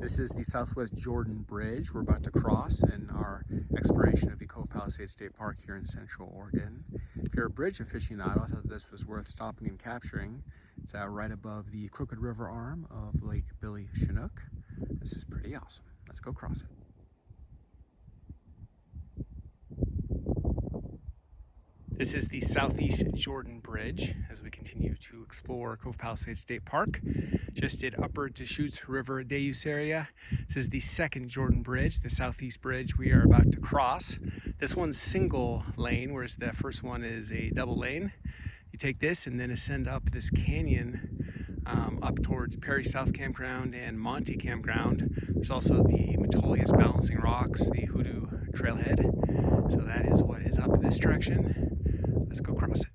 This is the Southwest Jordan Bridge we're about to cross in our exploration of the Cove Palisades State Park here in Central Oregon. If you're a bridge aficionado, I thought this was worth stopping and capturing. It's right above the Crooked River arm of Lake Billy Chinook. This is pretty awesome. Let's go cross it. This is the Southeast Jordan Bridge as we continue to explore Cove Palisades State Park. Just did upper Deschutes River Deschutes area. This is the second Jordan Bridge, the Southeast Bridge we are about to cross. This one's single lane, whereas the first one is a double lane. You take this and then ascend up this canyon up towards Perry South Campground and Monty Campground. There's also the Metolius Balancing Rocks, the Hoodoo Trailhead. So that is what is up this direction. Let's go cross it.